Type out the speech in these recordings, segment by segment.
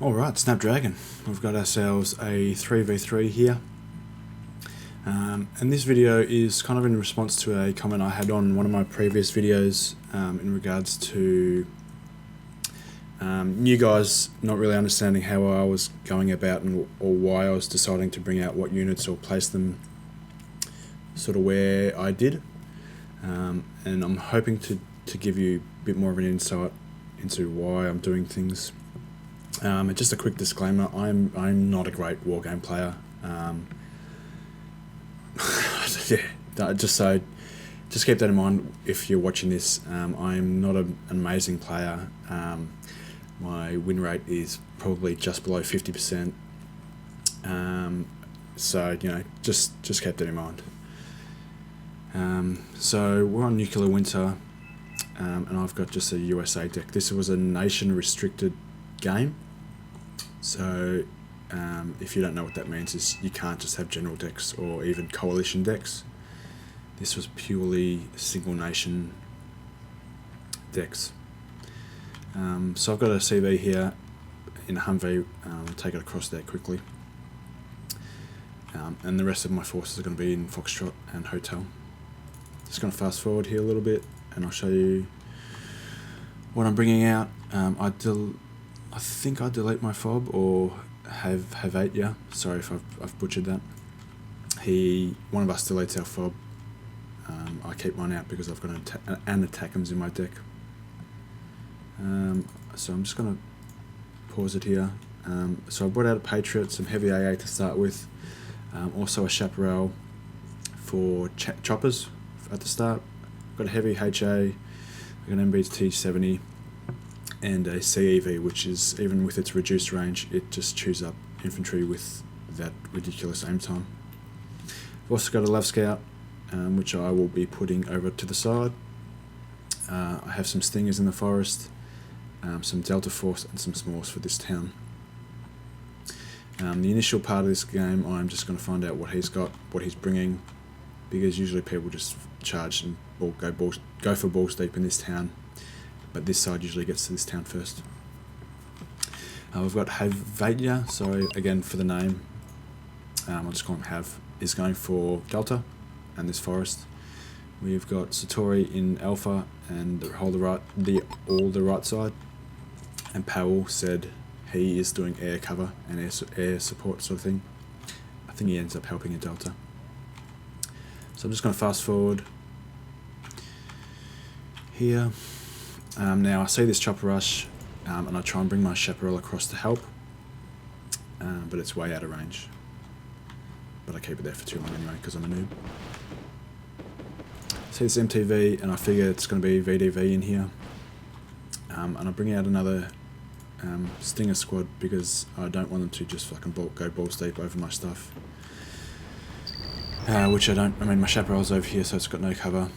Alright, Snapdragon. We've got ourselves a 3v3 here. And this video is kind of in response to a comment I had on one of my previous videos in regards to you guys not really understanding how I was going about or why I was deciding to bring out what units or place them sort of where I did. And I'm hoping to give you a bit more of an insight into why I'm doing things. Just a quick disclaimer, I'm not a great Wargame player. Yeah, just keep that in mind if you're watching this. I'm not an amazing player. My win rate is probably just below 50%. So you know, just keep that in mind. So we're on Nuclear Winter, and I've got just a USA deck. This was a nation restricted game. So if you don't know what that means, is you can't just have general decks or even coalition decks. This was purely single nation decks. So I've got a CV here in a Humvee. I'll take it across there quickly. And the rest of my forces are going to be in Foxtrot and Hotel. Just going to fast forward here a little bit and I'll show you what I'm bringing out. I think I delete my fob or have 8, yeah. Sorry if I've butchered that. One of us deletes our fob. I keep mine out because I've got an attackums in my deck. So I'm just going to pause it here. So I brought out a Patriot, some heavy AA to start with, also a Chaparral for choppers at the start. I've got a heavy HA, I've got an MBT-70, and a CEV, which is, even with its reduced range, it just chews up infantry with that ridiculous aim time. I've also got a Love Scout, which I will be putting over to the side. I have some Stingers in the forest, some Delta Force and some Smalls for this town. The initial part of this game, I'm just going to find out what he's got, what he's bringing, because usually people just charge and go for balls deep in this town. But this side usually gets to this town first. We've got Havatya, sorry again for the name. I'll just call him Hav. Is going for Delta and this forest. We've got Satori in Alpha and all the right side. And Powell said he is doing air cover and air support sort of thing. I think he ends up helping in Delta. So I'm just going to fast forward here. Now I see this chopper rush, and I try and bring my Chaparral across to help, but it's way out of range. But I keep it there for too long anyway because I'm a noob. See this MTV, and I figure it's going to be VDV in here, and I bring out another Stinger squad because I don't want them to just fucking go balls deep over my stuff. Which I don't. I mean, my Chaparral's over here, so it's got no cover.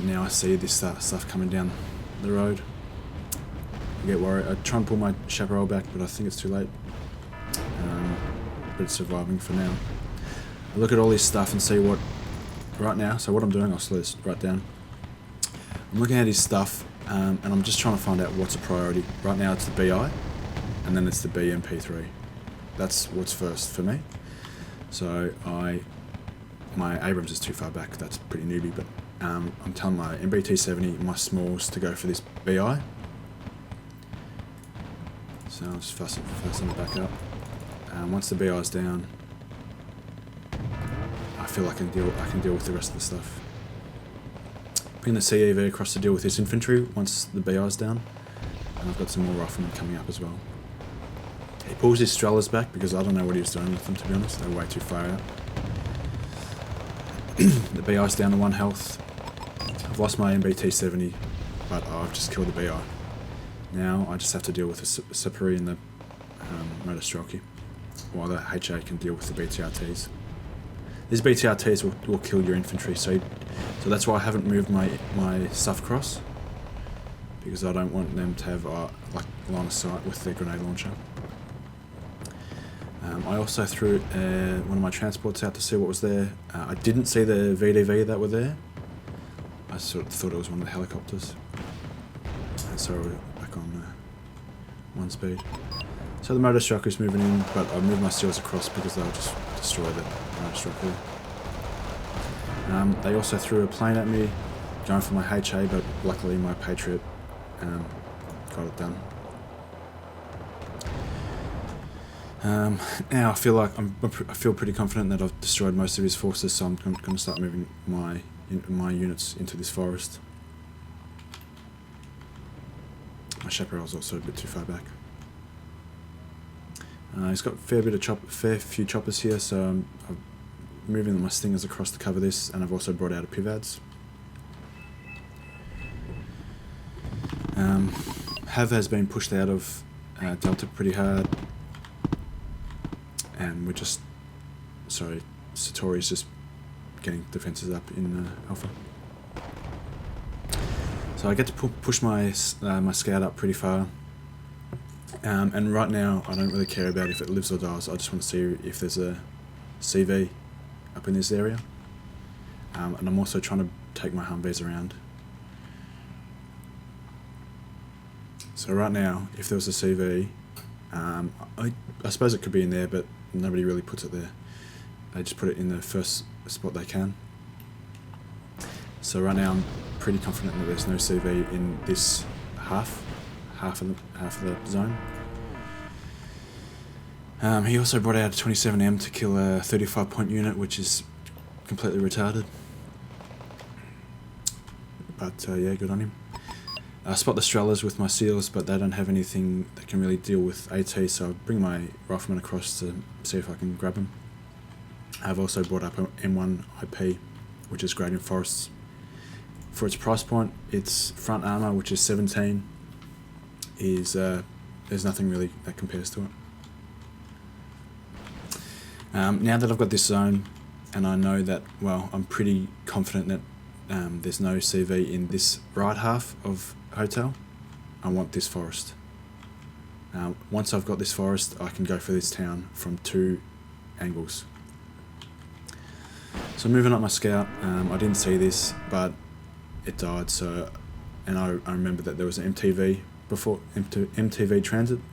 Now I see this stuff coming down the road. I get worried. I try and pull my Chaparral back, but I think it's too late. But it's surviving for now. I look at all this stuff and see what right now. So what I'm doing, I'll slow this right down. I'm looking at his stuff, and I'm just trying to find out what's a priority. Right now it's the BI, and then it's the BMP3. That's what's first for me. So my Abrams is too far back. That's pretty newbie, but I'm telling my MBT-70, my Smalls to go for this BI. So I'll just fasten it back up. Once the BI's down, I feel I can deal with the rest of the stuff. Bring the CEV across to deal with this infantry once the BI's down, and I've got some more riflemen coming up as well. He pulls his Strellas back because I don't know what he was doing with them, to be honest. They're way too far out. The BI's down to 1 health. I've lost my MBT-70, but I've just killed the BI. Now I just have to deal with the Sapari and the Motor Strelky, while the HA can deal with the BTRTs. These BTRTs will kill your infantry, so that's why I haven't moved my stuff across, because I don't want them to have like line of sight with their grenade launcher. I also threw one of my transports out to see what was there. I didn't see the VDV that were there. I sort of thought it was one of the helicopters. And so we're back on 1 speed. So the motor struck is moving in, but I moved my seals across because they'll just destroy the motor struck here. They also threw a plane at me, going for my HA, but luckily my Patriot got it done. Now I feel like I feel pretty confident that I've destroyed most of his forces, so I'm going to start moving my units into this forest. My chaparral's also a bit too far back. He's got a fair few choppers here, so I'm moving my stingers across to cover this, and I've also brought out a pivads. Hav has been pushed out of Delta pretty hard, and we're just... sorry, Satori's just getting defences up in Alpha. So I get to push my scout up pretty far, and right now I don't really care about if it lives or dies. I just want to see if there's a CV up in this area, and I'm also trying to take my Humvees around. So right now, if there was a CV, I suppose it could be in there, but nobody really puts it there. They just put it in the first spot they can. So right now I'm pretty confident that there's no CV in this half of the zone. He also brought out a 27M to kill a 35-point unit, which is completely retarded. But yeah, good on him. I spot the Strellas with my seals, but they don't have anything that can really deal with AT, so I bring my rifleman across to see if I can grab him. I've also brought up an M1 IP, which is great in forests. For its price point, its front armour, which is 17, is there's nothing really that compares to it. Now that I've got this zone, and I know that, well, I'm pretty confident that there's no CV in this right half of hotel, I want this forest. Once I've got this forest, I can go for this town from 2 angles. So moving up my scout, I didn't see this, but it died. So, and I remember that there was an MTV before, MTV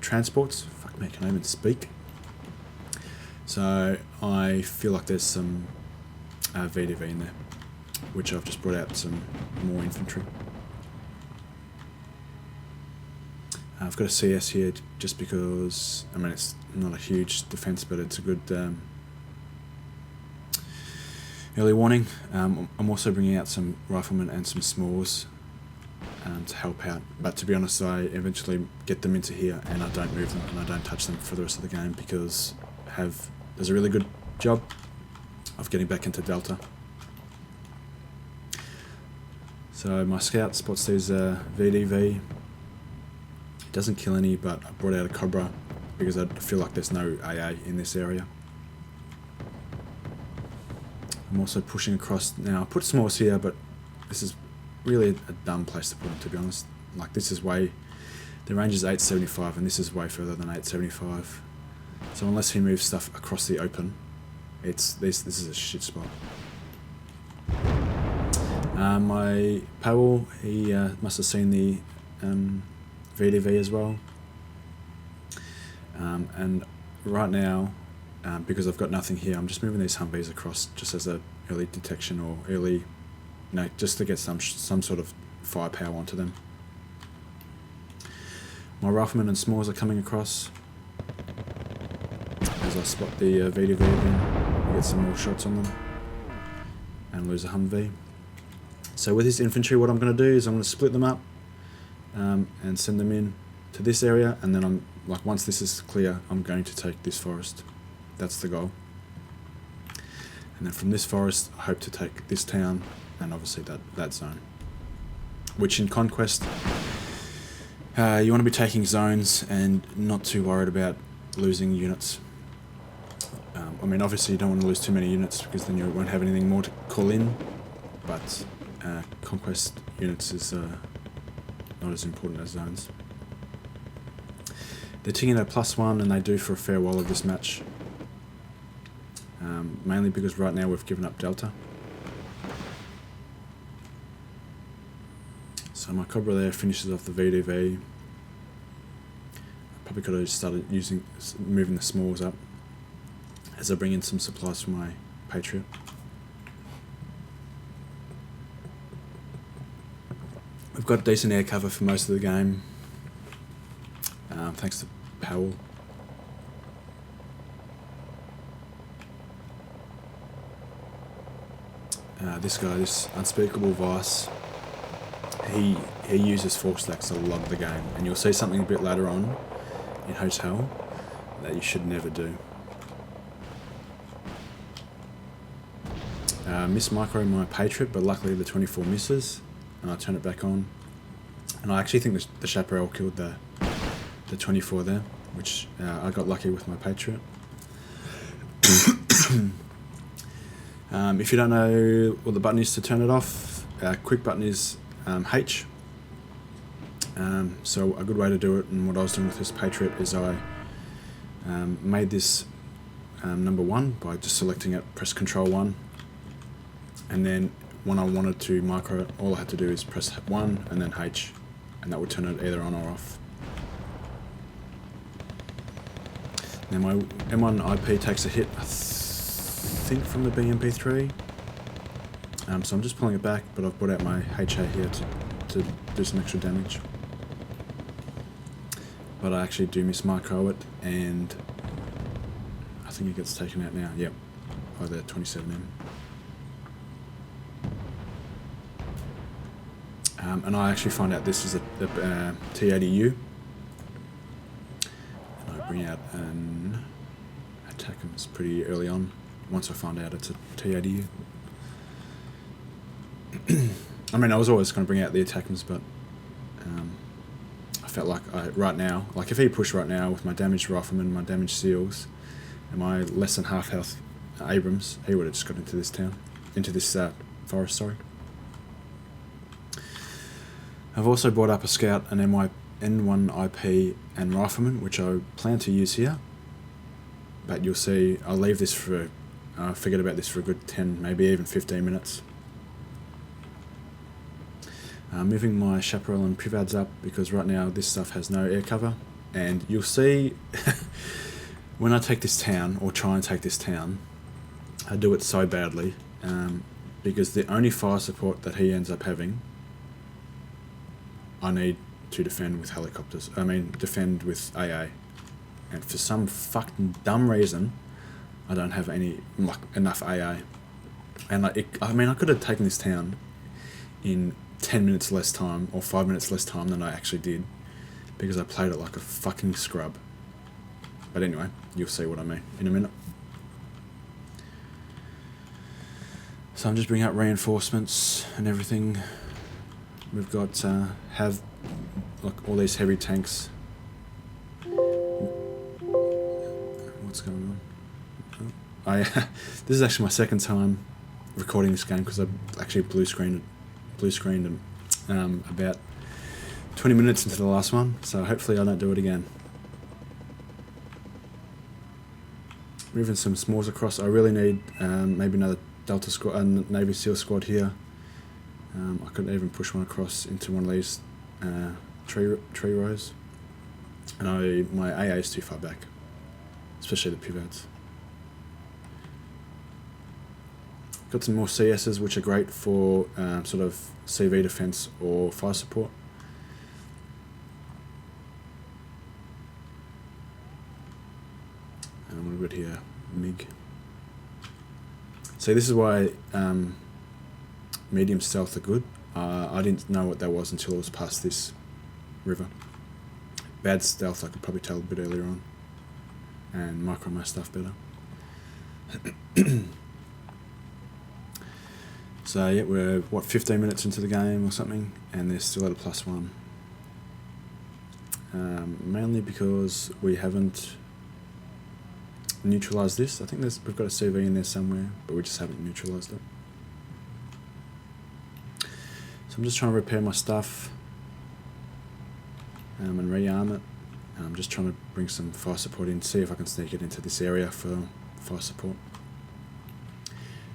transports. Fuck me, can I even speak? So I feel like there's some VDV in there, which I've just brought out some more infantry. I've got a CS here just because, I mean, it's not a huge defense, but it's a good early warning. I'm also bringing out some riflemen and some smalls to help out, but to be honest, I eventually get them into here and I don't move them and I don't touch them for the rest of the game because Hav does a really good job of getting back into Delta. So my scout spots these VDV. It doesn't kill any, but I brought out a Cobra because I feel like there's no AA in this area. I'm also pushing across now. I put smalls here, but this is really a dumb place to put them, to be honest. Like, this is way... the range is 875 and this is way further than 875. So unless he moves stuff across the open, this is a shit spot. My Powell, he must have seen the VDV as well. And right now, because I've got nothing here, I'm just moving these Humvees across just as a early detection or early, just to get some sort of firepower onto them. My riflemen and smalls are coming across. As I spot the VDV again, get some more shots on them and lose a Humvee. So with this infantry, what I'm going to do is I'm going to split them up and send them in to this area, and then once this is clear, I'm going to take this forest. That's the goal. And then from this forest, I hope to take this town and obviously that zone. Which in Conquest, you want to be taking zones and not too worried about losing units. I mean, obviously you don't want to lose too many units because then you won't have anything more to call in, but Conquest units is not as important as zones. They're ticking at +1 and they do for a fair while of this match. Mainly because right now we've given up Delta. So my Cobra there finishes off the VDV. probably could have started moving the smalls up as I bring in some supplies for my Patriot. We've got decent air cover for most of the game, thanks to Powell. This guy, this Unspeakable Vice, he uses 4 stacks a lot of the game, and you'll see something a bit later on in Hotel that you should never do. Miss micro my Patriot, but luckily the 24 misses, and I turn it back on. And I actually think the Chaparral killed the 24 there, which I got lucky with my Patriot. If you don't know what the button is to turn it off, quick button is H. So a good way to do it, and what I was doing with this Patriot, is I made this number 1 by just selecting it, press Control 1, and then when I wanted to micro it, all I had to do is press 1 and then H, and that would turn it either on or off. Now my M1 IP takes a hit, I think, from the BMP3, so I'm just pulling it back, but I've brought out my HA here to do some extra damage. But I actually do miss micro it, and I think it gets taken out now. Yep, by the 27M. And I actually find out this is a T80U. And I bring out an Attackums pretty early on, once I find out it's a T80U. I mean, I was always going to bring out the Attackums, but I felt like right now, like if he pushed right now with my damaged rifleman, my damaged SEALs, and my less than half health Abrams, he would have just got into this town, into this forest, sorry. I've also brought up a Scout, an N1 IP and Rifleman, which I plan to use here, but you'll see I'll leave this for, I forget about this for a good 10, maybe even 15 minutes. Moving my Chaparral and Privads up, because right now this stuff has no air cover, and you'll see when I take this town, or try and take this town, I do it so badly, because the only fire support that he ends up having, I need to defend with helicopters. I mean, defend with AA. And for some fucking dumb reason, I don't have enough AA. And I mean, I could have taken this town in 10 minutes less time, or 5 minutes less time than I actually did, because I played it like a fucking scrub. But anyway, you'll see what I mean in a minute. So I'm just bringing out reinforcements and everything. We've got have like all these heavy tanks. What's going on? This is actually my second time recording this game, because I actually blue screened about 20 minutes into the last one, so hopefully I don't do it again. Moving some smalls across. I really need maybe another Delta squad, Navy SEAL squad here. I could even push one across into one of these tree rows, and my AA is too far back, especially the pivots. Got some more CSs, which are great for sort of CV defense or fire support. And what have we got here? MiG. See, this is why medium stealth are good. I didn't know what that was until I was past this river. Bad stealth I could probably tell a bit earlier on, and micro my stuff better. So yeah, we're 15 minutes into the game or something, and they're still at a +1. Mainly because we haven't neutralised this. I think we've got a CV in there somewhere, but we just haven't neutralised it. So I'm just trying to repair my stuff and rearm it. And I'm just trying to bring some fire support in, see if I can sneak it into this area for fire support.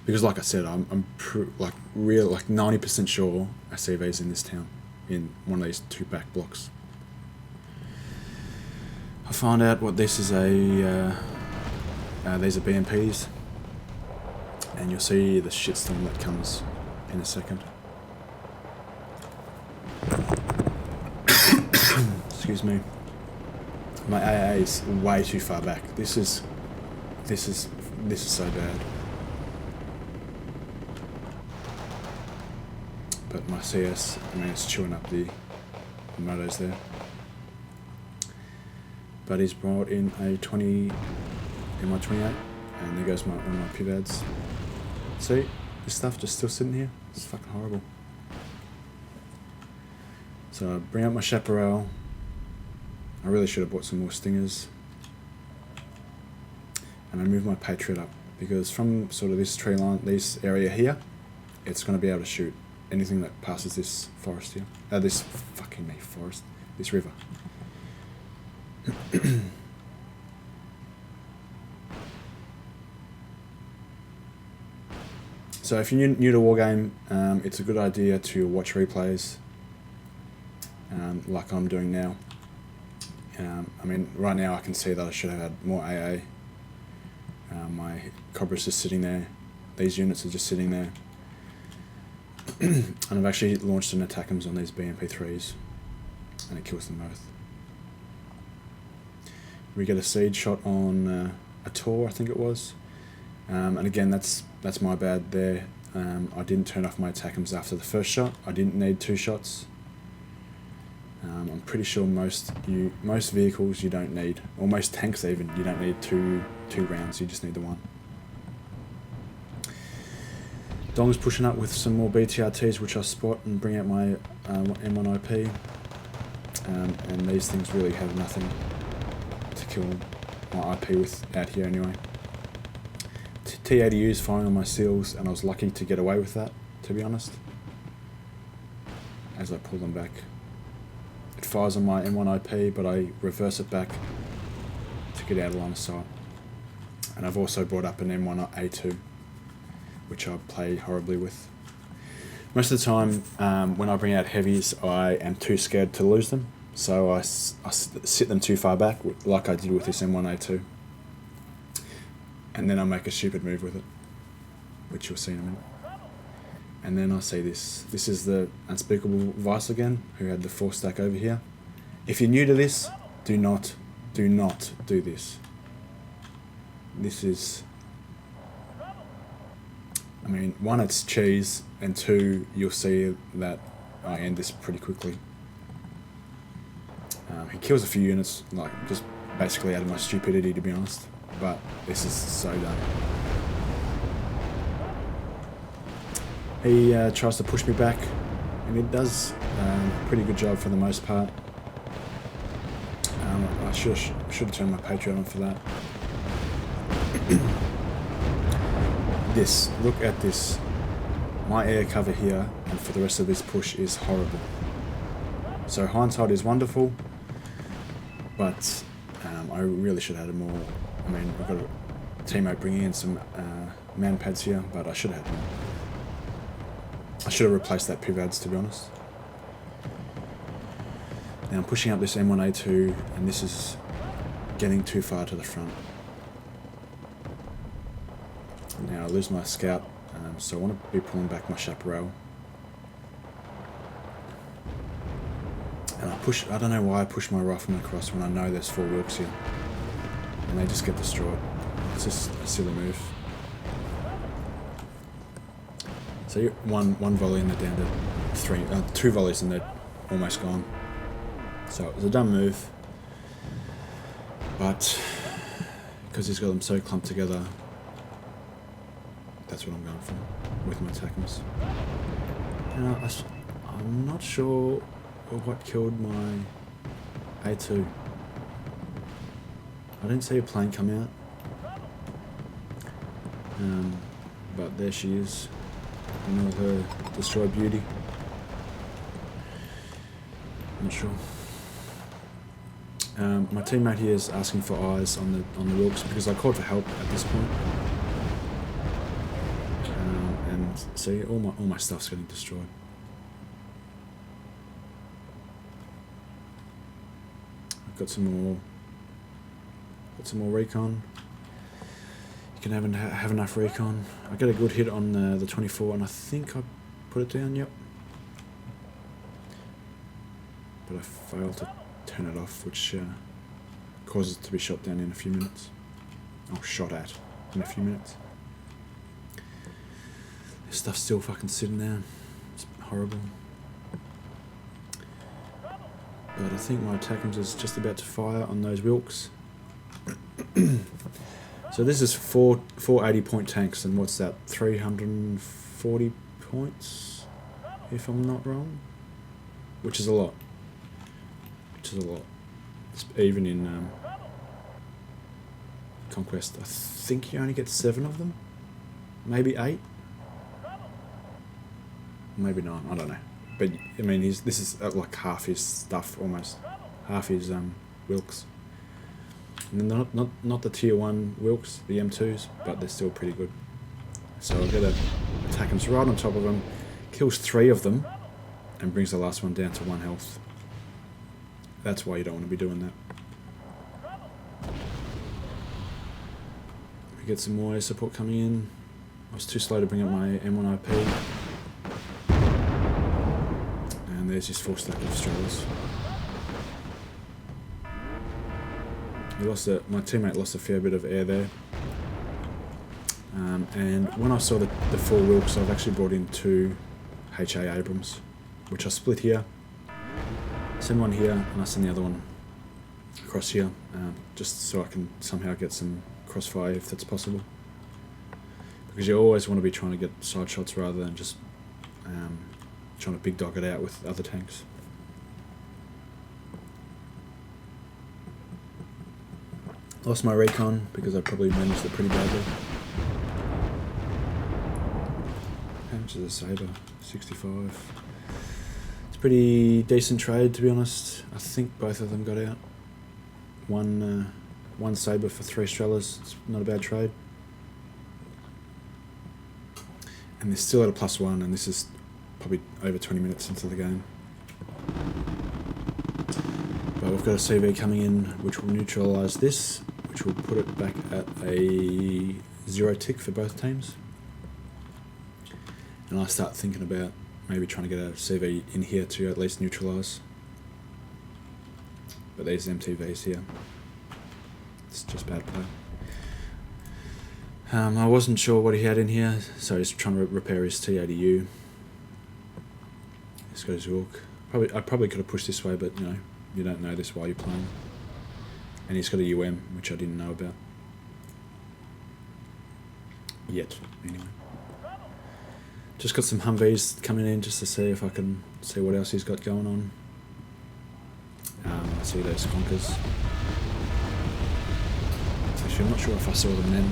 Because like I said, I'm 90% sure a CV's in this town, in one of these 2 back blocks. I found out what this is these are BMPs, and you'll see the shitstorm that comes in a second. Excuse me. My AA is way too far back. This is so bad. But my CS, I mean, it's chewing up the motos there. But he's brought in a 20 MI28, and there goes one of my pivads. See, this stuff just still sitting here. It's fucking horrible. So I bring out my chaparral. I really should have bought some more stingers. And I move my Patriot up, because from sort of this tree line, this area here, it's going to be able to shoot anything that passes this forest here. This river. So if you're new to Wargame, it's a good idea to watch replays, like I'm doing now. I mean, right now I can see that I should have had more AA. My Cobra's just sitting there. These units are just sitting there. And I've actually launched an attackums on these BMP3s, and it kills them both. We get a seed shot on a Tor, I think it was. And again, that's my bad there. I didn't turn off my attackums after the first shot. I didn't need 2 shots. I'm pretty sure most vehicles you don't need, or most tanks even, you don't need two rounds, you just need the 1. Dong's pushing up with some more BTRTs, which I spot and bring out my M1 IP. And these things really have nothing to kill my IP with out here anyway. T80U is firing on my seals, and I was lucky to get away with that, to be honest, as I pull them back. It fires on my M1 IP, but I reverse it back to get out of line of sight. And I've also brought up an M1 A2, which I play horribly with. Most of the time, when I bring out heavies, I am too scared to lose them, so I sit them too far back, like I did with this M1 A2. And then I make a stupid move with it, which you'll see in a minute. And then I see this. This is the Unspeakable Vice again, who had the 4-stack over here. If you're new to this, do not do this. This is, I mean, 1, it's cheese, and 2, you'll see that I end this pretty quickly. He kills a few units, like just basically out of my stupidity, to be honest. But this is so dumb. He tries to push me back, and it does a pretty good job for the most part. I should have turned my Patriot on for that. Look at this. My air cover here, and for the rest of this push, is horrible. So hindsight is wonderful, but I really should have had more. I mean, I've got a teammate bringing in some man pads here, but I should have had more. I should have replaced that pivads, to be honest. Now I'm pushing up this M1A2, and this is getting too far to the front. Now I lose my scout, so I want to be pulling back my chaparral. And I don't know why I push my rifleman across when I know there's 4 Wilks here. And they just get destroyed. It's just a silly move. So one volley and they're down to 2 volleys and they're almost gone. So it was a dumb move, but because he's got them so clumped together, that's what I'm going for with my attackers. Now I'm not sure what killed my A2. I didn't see a plane come out, but there she is in all her destroyed beauty. I'm not sure. My teammate here is asking for eyes on the Wilks because I called for help at this point. And see, all my stuff's getting destroyed. I've got some more Get some more recon. You can have enough recon. I got a good hit on the 24, and I think I put it down. Yep. But I failed to turn it off, which causes it to be shot down in a few minutes. Oh, shot at in a few minutes. This stuff's still fucking sitting there. It's horrible. But I think my attackums is just about to fire on those Wilks. So this is 480 point tanks, and what's that? 340 points, if I'm not wrong. Which is a lot. Which is a lot. It's even in Conquest, I think you only get 7 of them, maybe 8, maybe 9. I don't know. But I mean, this is like half his stuff, almost half his Wilks. And they're not the tier 1 Wilks, the M2s, but they're still pretty good. So I'll get a attack him right on top of him, kills 3 of them, and brings the last one down to 1 health. That's why you don't want to be doing that. We get some more air support coming in. I was too slow to bring up my M1 IP. And there's this 4 stack of Australians. My teammate lost a fair bit of air there. And when I saw the 4 Wilks, I've actually brought in 2 HA Abrams, which I split here. Send one here, and I send the other one across here, just so I can somehow get some crossfire if that's possible. Because you always want to be trying to get side shots rather than just trying to big dog it out with other tanks. Lost my recon because I probably managed it pretty badly. How much is a saber? 65. It's a pretty decent trade, to be honest. I think both of them got out. One saber for 3 Strellas. It's not a bad trade. And they're still at a +1, and this is probably over 20 minutes into the game. But we've got a CV coming in which will neutralise this, which will put it back at a 0 tick for both teams. And I start thinking about maybe trying to get a CV in here to at least neutralise. But there's MTVs here. It's just bad play. I wasn't sure what he had in here, so he's trying to repair his T80U. He's got his hook. I probably could have pushed this way, but you don't know this while you're playing. And he's got a UM, which I didn't know about. Yet, anyway. Just got some Humvees coming in just to see if I can see what else he's got going on. I see those conkers. Actually, I'm not sure if I saw them then.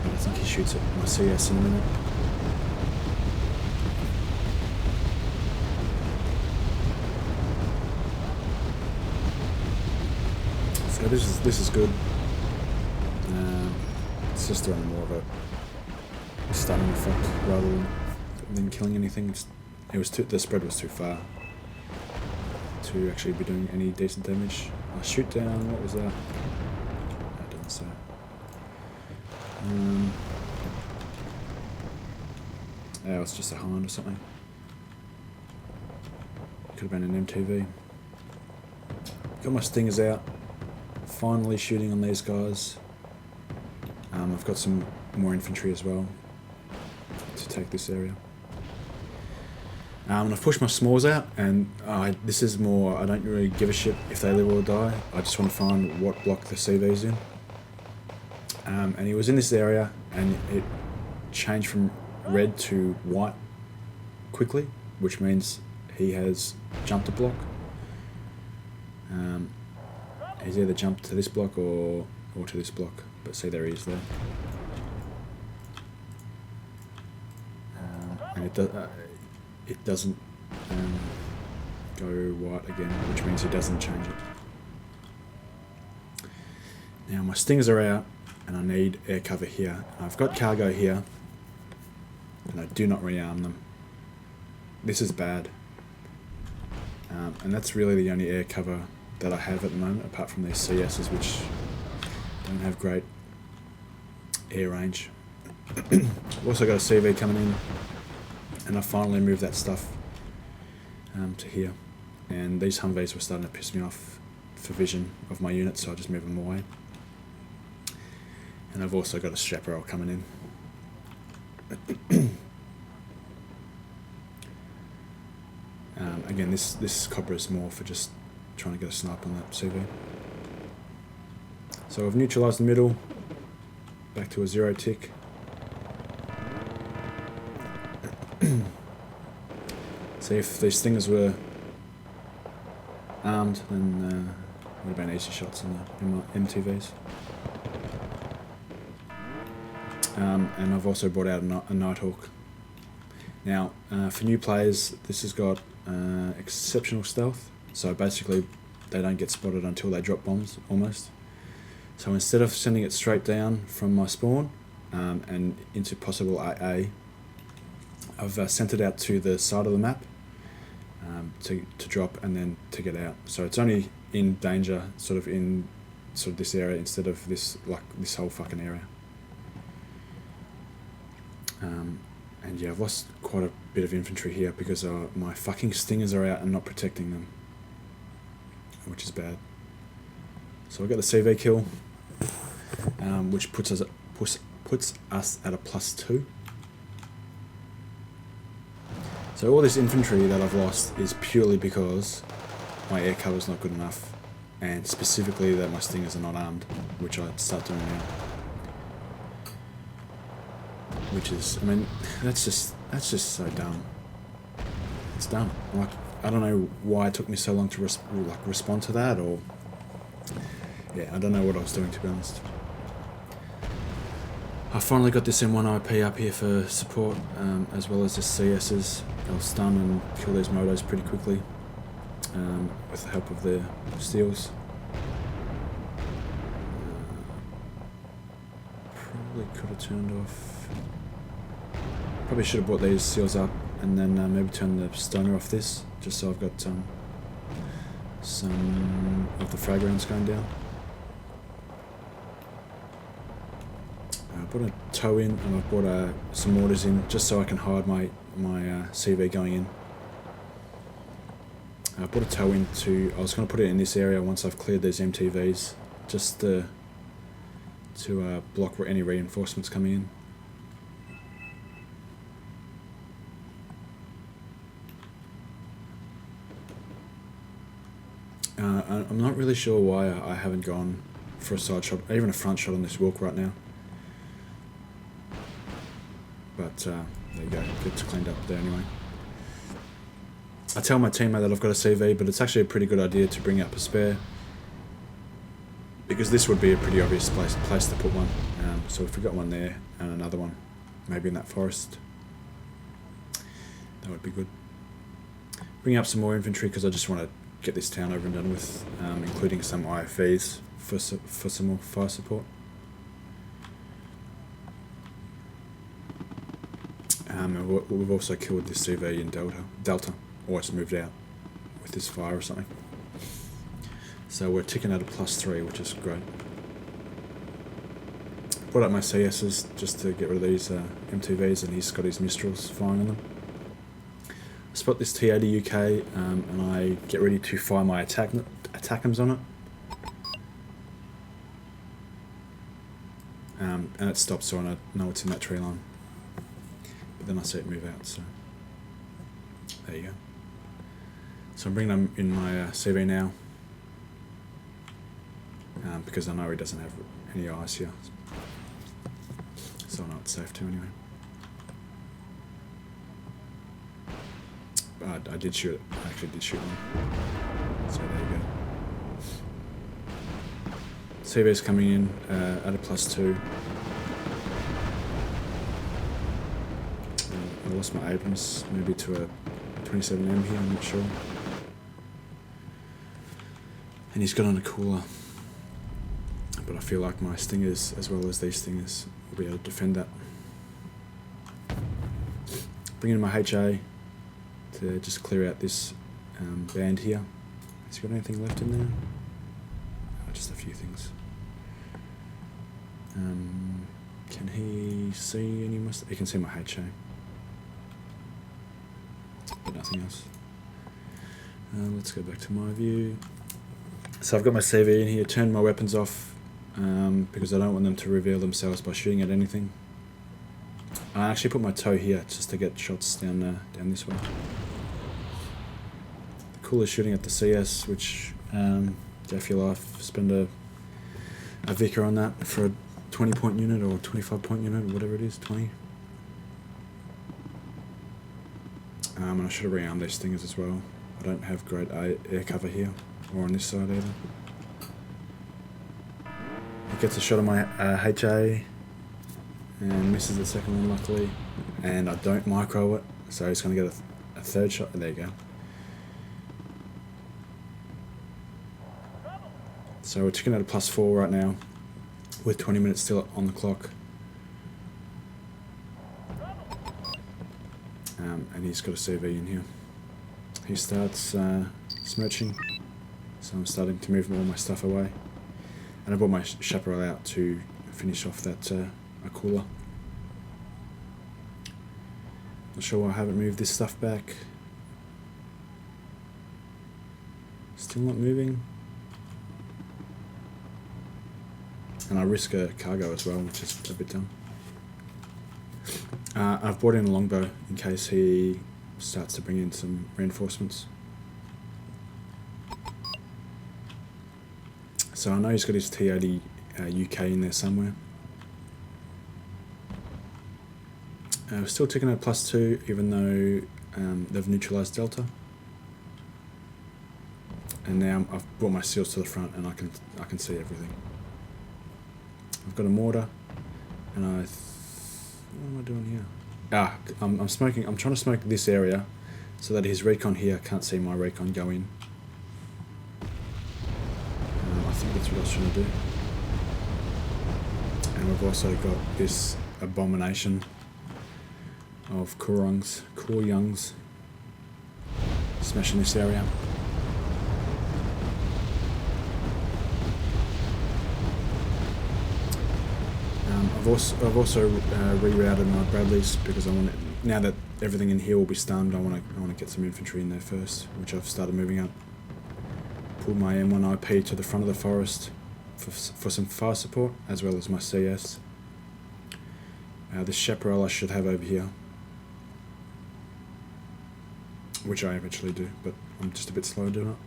But I think he shoots at my CS in a minute. So this is good. It's just throwing more of a stunning effect rather than killing anything. The spread was too far to actually be doing any decent damage. I shoot down. What was that? It doesn't say. Yeah, it was just a Hind or something. Could have been an MTV. Got my stingers out. Finally shooting on these guys. I've got some more infantry as well to take this area. And I've pushed my smalls out, and this is more, I don't really give a shit if they live or die. I just want to find what block the CV's in. And he was in this area, and it changed from red to white quickly, which means he has jumped a block. He's either jumped to this block or to this block, but see, there he is there. And it doesn't go white again, which means he doesn't change it. Now my stingers are out, and I need air cover here. I've got cargo here, and I do not rearm them. This is bad. And that's really the only air cover that I have at the moment, apart from these CSs, which don't have great air range. I've also got a CV coming in, and I finally moved that stuff to here. And these Humvees were starting to piss me off for vision of my unit, so I just moved them away. And I've also got a strap rail coming in. Again, this copper is more for just trying to get a snipe on that CV. So I've neutralised the middle, back to a 0 tick. So if these Stingers were armed, then would have been easy shots in my MTVs. And I've also brought out a Nighthawk. Now, for new players, this has got exceptional stealth. So basically, they don't get spotted until they drop bombs, almost. So instead of sending it straight down from my spawn and into possible AA, I've sent it out to the side of the map to drop and then to get out. So it's only in danger sort of this area instead of this whole fucking area. And yeah, I've lost quite a bit of infantry here because my fucking Stingers are out and not protecting them, which is bad. So I got the CV kill, which puts us at a +2. So all this infantry that I've lost is purely because my air cover's not good enough, and specifically that my Stingers are not armed, which I start doing now. Which is, I mean, that's just so dumb. It's dumb. Like, I don't know why it took me so long to respond to that, or yeah, I don't know what I was doing, to be honest. I finally got this M1 IP up here for support, as well as the CSs. I'll stun and kill these motos pretty quickly with the help of the steels. Probably could have turned off. Probably should have brought these seals up and then maybe turn the stoner off this, just so I've got some of the frag rounds going down. I put a tow in and I've brought some mortars in just so I can hide my CV going in. I put a tow in I was going to put it in this area once I've cleared these MTVs, just to block any reinforcements coming in. I'm not really sure why I haven't gone for a side shot, even a front shot on this walk right now. But there you go, gets cleaned up there anyway. I tell my teammate that I've got a CV, but it's actually a pretty good idea to bring up a spare, because this would be a pretty obvious place to put one. So if we got one there and another one, maybe in that forest, that would be good. Bring up some more infantry because I just want to get this town over and done with, including some IFVs for some more fire support. We've also killed this CV in Delta, or it's moved out with this fire or something. So we're ticking at a +3, which is great. Brought up my CSs just to get rid of these MTVs, and he's got his Mistrals firing on them. I spot this T80 UK, and I get ready to fire my attackums on it. And it stops, so I know it's in that tree line. But then I see it move out, so there you go. So I'm bringing them in my CV now, because I know he doesn't have any eyes here, so I know it's safe too anyway. But I did shoot it. I actually did shoot one. So there you go. CV's coming in at a +2. I lost my Abrams, maybe to a 27M here, I'm not sure. And he's got on a cooler. But I feel like my Stingers, as well as these Stingers, will be able to defend that. Bring in my HA to just clear out this band here. Has he got anything left in there? Oh, just a few things. Can he see any of my stuff? He can see my HA. But nothing else. Let's go back to my view. So I've got my CV in here, turned my weapons off because I don't want them to reveal themselves by shooting at anything. I actually put my toe here just to get shots down this way. The cool is shooting at the CS, which Death Your Life, spend a Vicar on that for a 20-point unit or 25-point unit or whatever it is, 20. And I should have rearmed these things as well. I don't have great air cover here, or on this side either. He gets a shot of my HA and misses the second one luckily, and I don't micro it, so he's going to get a third shot. There you go. So we're ticking at a +4 right now, with 20 minutes still on the clock. And he's got a CV in here. He starts smirching, so I'm starting to move all my stuff away. And I brought my chaparral out to finish off that cooler. Not sure why I haven't moved this stuff back. Still not moving. And I risk a cargo as well, which is a bit dumb. I've brought in a longbow in case he starts to bring in some reinforcements. So I know he's got his T80 UK in there somewhere. We're still ticking at +2, even though they've neutralised Delta. And now I've brought my seals to the front, and I can see everything. I've got a mortar, and what am I doing here? I'm smoking. I'm trying to smoke this area, so that his recon here can't see my recon go in. I think that's what I was trying to do. And we've also got this abomination of Youngs smashing this area. I've also rerouted my Bradleys because I want to, now that everything in here will be stunned, I want to get some infantry in there first, which I've started moving up. Pulled my M1 IP to the front of the forest for some fire support, as well as my CS. This chaparral I should have over here, which I eventually do, but I'm just a bit slow doing it.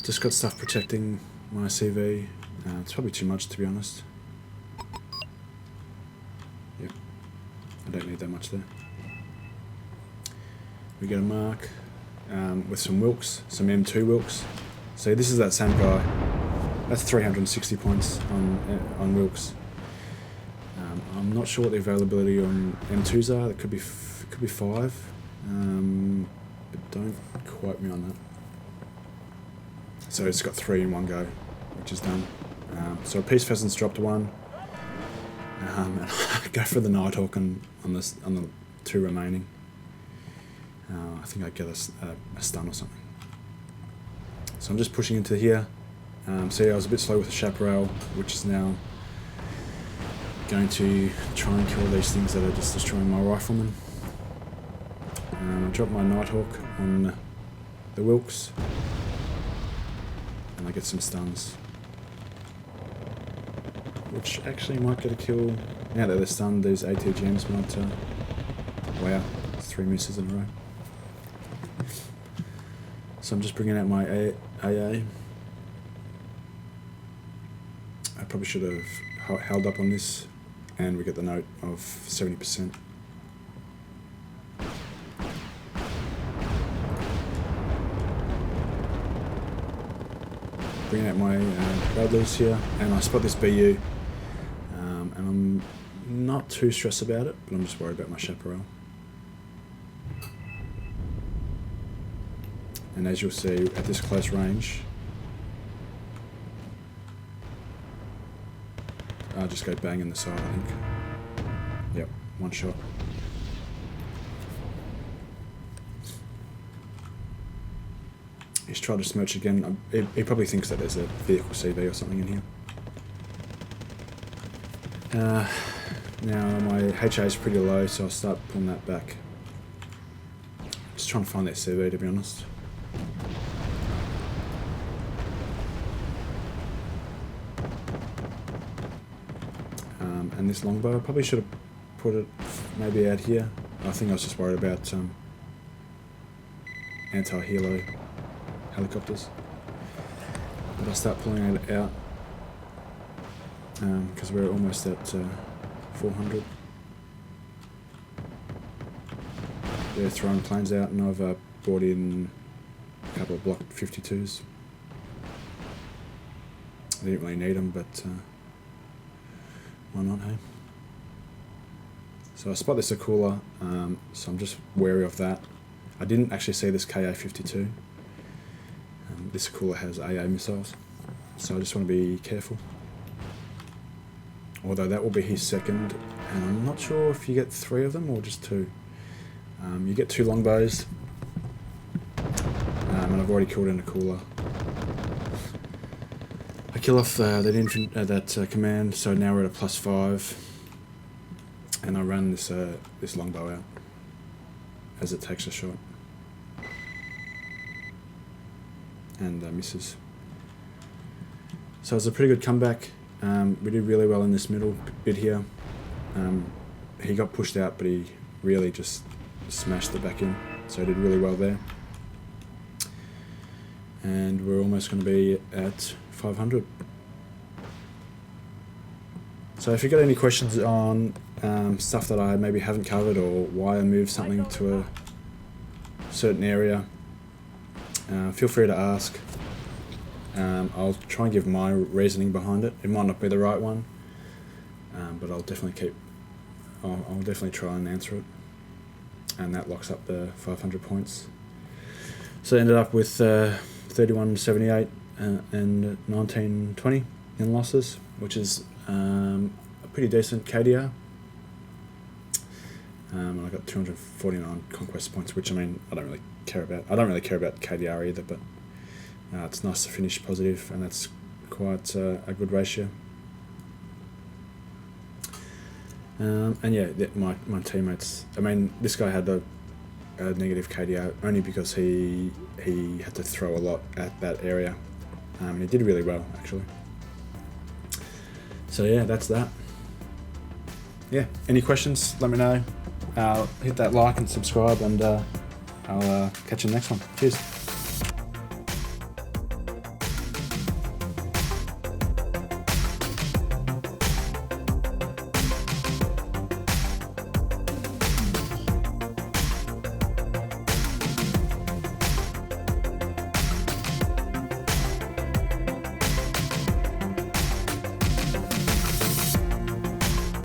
Just got stuff protecting my CV. It's probably too much, to be honest. Yep, I don't need that much there. We get a mark with some Wilks, some M2 Wilks. So this is that same guy. That's 360 points on Wilks. I'm not sure what the availability on M2s are. It could be 5, but don't quote me on that. So it's got 3 in one go, which is done. So a Peace Pheasant's dropped 1, and I go for the Nighthawk on the 2 remaining. I think I get a stun or something. So I'm just pushing into here. See, I was a bit slow with the chaparral, which is now going to try and kill these things that are just destroying my riflemen. I drop my Nighthawk on the Wilks, and I get some stuns, which actually might get a kill. Now that they're stunned, these ATGMs might... wow, 3 misses in a row. So I'm just bringing out my AA. I probably should have held up on this, and we get the note of 70%. Bringing out my Bradleys here, and I spot this BU, and I'm not too stressed about it, but I'm just worried about my chaparral. And as you'll see, at this close range, I'll just go bang in the side, I think. Yep, 1 shot. He's tried to smirch again. He probably thinks that there's a vehicle CV or something in here. Now my HA is pretty low, so I'll start pulling that back. Just trying to find that CV, to be honest. And this longbow, I probably should have put it maybe out here. I think I was just worried about anti-helo helicopters. But I'll start pulling it out because we're almost at 400. They're throwing planes out, and I've brought in a couple of Block 52s. I didn't really need them, but why not, hey? So I spot this Akula, so I'm just wary of that. I didn't actually see this KA-52. This Akula has AA missiles, so I just want to be careful. Although that will be his second, and I'm not sure if you get 3 of them or just 2. You get 2 longbows, and I've already killed an Akula. I kill off that command, so now we're at a +5, and I run this this longbow out as it takes a shot and misses. So it's a pretty good comeback. We did really well in this middle bit here. He got pushed out, but he really just smashed it back in, so he did really well there. And we're almost going to be at 500. So if you've got any questions on stuff that I maybe haven't covered, or why I moved something to a certain area, feel free to ask. I'll try and give my reasoning behind it. It might not be the right one, but I'll definitely try and answer it. And that locks up the 500 points. So I ended up with 3178 and 1920 in losses, which is a pretty decent KDR. And I got 249 conquest points, which I mean I don't really care about. I don't really care about KDR either, but it's nice to finish positive, and that's quite a good ratio. And yeah, my teammates. I mean, this guy had a negative KDR only because he had to throw a lot at that area. He did really well, actually. So yeah, that's that. Yeah, any questions, let me know. Hit that like and subscribe, and I'll catch you in the next one. Cheers.